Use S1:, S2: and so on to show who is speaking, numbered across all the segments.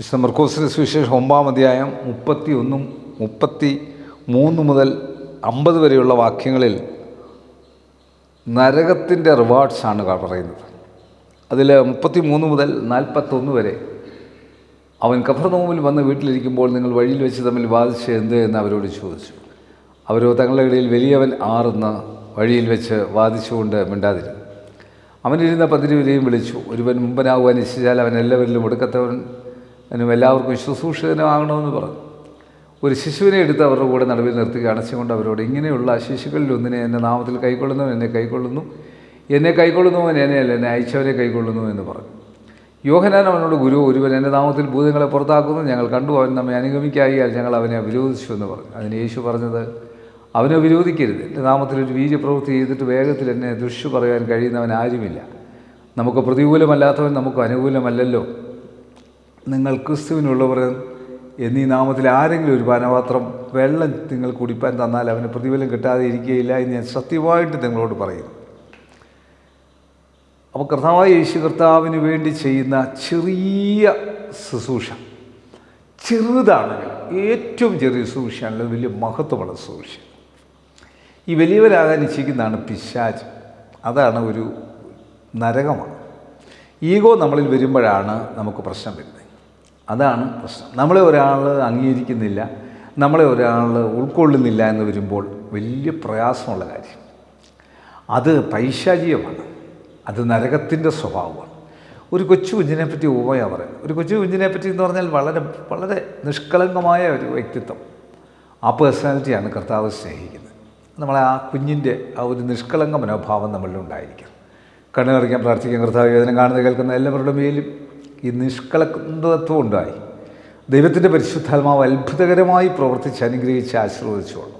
S1: വിശുദ്ധ മർക്കോസിന്റെ സുവിശേഷം 9-ാം അധ്യായം 33 മുതൽ 50 വരെയുള്ള വാക്യങ്ങളിൽ നരകത്തിൻ്റെ റിവാർഡ്സാണ് പറയുന്നത്. അതിൽ 33 മുതൽ 41 വരെ അവൻ കഫർനഹൂമിൽ വന്ന് വീട്ടിലിരിക്കുമ്പോൾ നിങ്ങൾ വഴിയിൽ വെച്ച് തമ്മിൽ വാദിച്ച് എന്ത് എന്ന് അവരോട് ചോദിച്ചു. അവരോ തങ്ങളുടെ ഇടയിൽ വലിയവൻ ആറെന്ന് വഴിയിൽ വെച്ച് വാദിച്ചുകൊണ്ട് മിണ്ടാതിരുന്നു. അവനിരുന്ന 10 പേരെയും വിളിച്ചു. ഒരുവൻ മുമ്പനാകുവാൻ ഇച്ഛിച്ചാൽ അവൻ എല്ലാവരിലും ഒടുക്കത്തവനും എല്ലാവർക്കും ശുശ്രൂഷകനാകണമെന്ന് പറഞ്ഞു. ഒരു ശിശുവിനെ എടുത്ത് അവരുടെ കൂടെ നടുവിൽ നിർത്തി അടച്ചുകൊണ്ട് അവരോട്, ഇങ്ങനെയുള്ള ശിശുക്കളിൽ ഒന്നിനെ എൻ്റെ നാമത്തിൽ കൈക്കൊള്ളുന്നവൻ എന്നെ കൈക്കൊള്ളുന്നു, എന്നെ കൈക്കൊള്ളുന്നവൻ എന്നെയല്ല എന്നെ അയച്ചവനെ കൈക്കൊള്ളുന്നു എന്ന് പറഞ്ഞു. യോഹന്നാൻ അവനോട്, ഗുരു, ഒരുവൻ എൻ്റെ നാമത്തിൽ ഭൂതങ്ങളെ പുറത്താക്കുന്നു ഞങ്ങൾ കണ്ടു, അവൻ നമ്മെ അനുഗമിക്കായിയാൽ ഞങ്ങൾ അവനെ വിരോധിച്ചു എന്ന് പറഞ്ഞു. അതിന് യേശു പറഞ്ഞത്, അവനെ വിരോധിക്കരുത്. എൻ്റെ നാമത്തിൽ ഒരു വീര്യപ്രവൃത്തി ചെയ്തിട്ട് വേഗത്തിൽ എന്നെ ദുഷിച്ചു പറയാൻ കഴിയുന്നവൻ ആരുമില്ല. നമുക്ക് പ്രതികൂലമല്ലാത്തവൻ നമുക്ക് അനുകൂലമല്ലല്ലോ. നിങ്ങൾ ക്രിസ്തുവിനുള്ളവർ എന്നീ നാമത്തിൽ ആരെങ്കിലും ഒരു പാനപാത്രം വെള്ളം നിങ്ങൾ കുടിപ്പാൻ തന്നാൽ അവന് പ്രതിഫലം കിട്ടാതെ ഇരിക്കുകയില്ല എന്ന് ഞാൻ സത്യമായിട്ട് നിങ്ങളോട് പറയുന്നു. അപ്പോൾ കർത്താവായ യേശു കർത്താവിന് വേണ്ടി ചെയ്യുന്ന ചെറിയ ശുശ്രൂഷ, ചെറുതാണെങ്കിൽ ഏറ്റവും ചെറിയ ശുശ്രൂഷയാണല്ലോ വലിയ മഹത്വമുള്ള ശുശ്രൂഷ. ഈ വലിയവരാകാൻ ഇച്ഛിക്കുന്നതാണ് പിശാച്. അതാണ് ഒരു നരകമാണ്. ഈഗോ നമ്മളിൽ വരുമ്പോഴാണ് നമുക്ക് പ്രശ്നം വരുന്നത്. അതാണ് പ്രശ്നം. നമ്മളെ ഒരാൾ അംഗീകരിക്കുന്നില്ല, നമ്മളെ ഒരാൾ ഉൾക്കൊള്ളുന്നില്ല എന്ന് വരുമ്പോൾ വലിയ പ്രയാസമുള്ള കാര്യം. അത് പൈശാചികമാണ്, അത് നരകത്തിൻ്റെ സ്വഭാവമാണ്. ഒരു കൊച്ചു കുഞ്ഞിനെ പറ്റി ഉപമയാ പറയാം. ഒരു കൊച്ചു കുഞ്ഞിനെ പറ്റി എന്ന് പറഞ്ഞാൽ വളരെ വളരെ നിഷ്കളങ്കമായ ഒരു വ്യക്തിത്വം. ആ പേഴ്സണാലിറ്റിയാണ് കർത്താവ് സ്നേഹിക്കുന്നത്. നമ്മളെ ആ കുഞ്ഞിൻ്റെ ആ ഒരു നിഷ്കളങ്ക മനോഭാവം നമ്മളിലുണ്ടായിരിക്കണം. കണ്ണുകറിക്കാൻ പ്രാർത്ഥിക്കാൻ, കർത്താവ് വേദന കാണുന്ന കേൾക്കുന്ന എല്ലാവരുടെ മേലും ഈ നിഷ്കളങ്കത്വം ഉണ്ടായി ദൈവത്തിൻ്റെ പരിശുദ്ധാത്മാവ് അത്ഭുതകരമായി പ്രവർത്തിച്ച് അനുഗ്രഹിച്ച് ആശീർവദിച്ചോളും.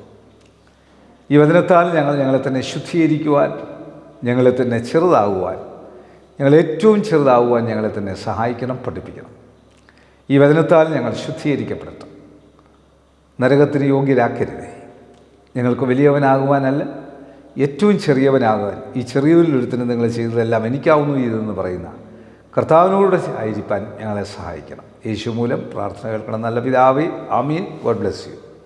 S1: ഈ വചനത്താൽ ഞങ്ങളെ തന്നെ ശുദ്ധീകരിക്കുവാൻ, ഞങ്ങളെ തന്നെ ചെറുതാകുവാൻ, ഏറ്റവും ചെറുതാകുവാൻ ഞങ്ങളെ തന്നെ സഹായിക്കണം, പഠിപ്പിക്കണം. ഈ വചനത്താൽ ഞങ്ങൾ ശുദ്ധീകരിക്കപ്പെടട്ടെ. നരകത്തിന് യോഗ്യരാക്കരുതേ. ഞങ്ങൾക്ക് വലിയവനാകുവാനല്ല, ഏറ്റവും ചെറിയവനാകാൻ, ഈ ചെറിയവരിലൊരുത്തിന് നിങ്ങൾ ചെയ്തതെല്ലാം എനിക്കാവുന്നു ഇതെന്ന് പറയുന്ന കർത്താവിനോട് ആയിരിക്കാൻ ഞങ്ങളെ സഹായിക്കണം. യേശു മൂലം പ്രാർത്ഥന കേൾക്കണം. നല്ല പിതാവേ, ആമീൻ. God bless you.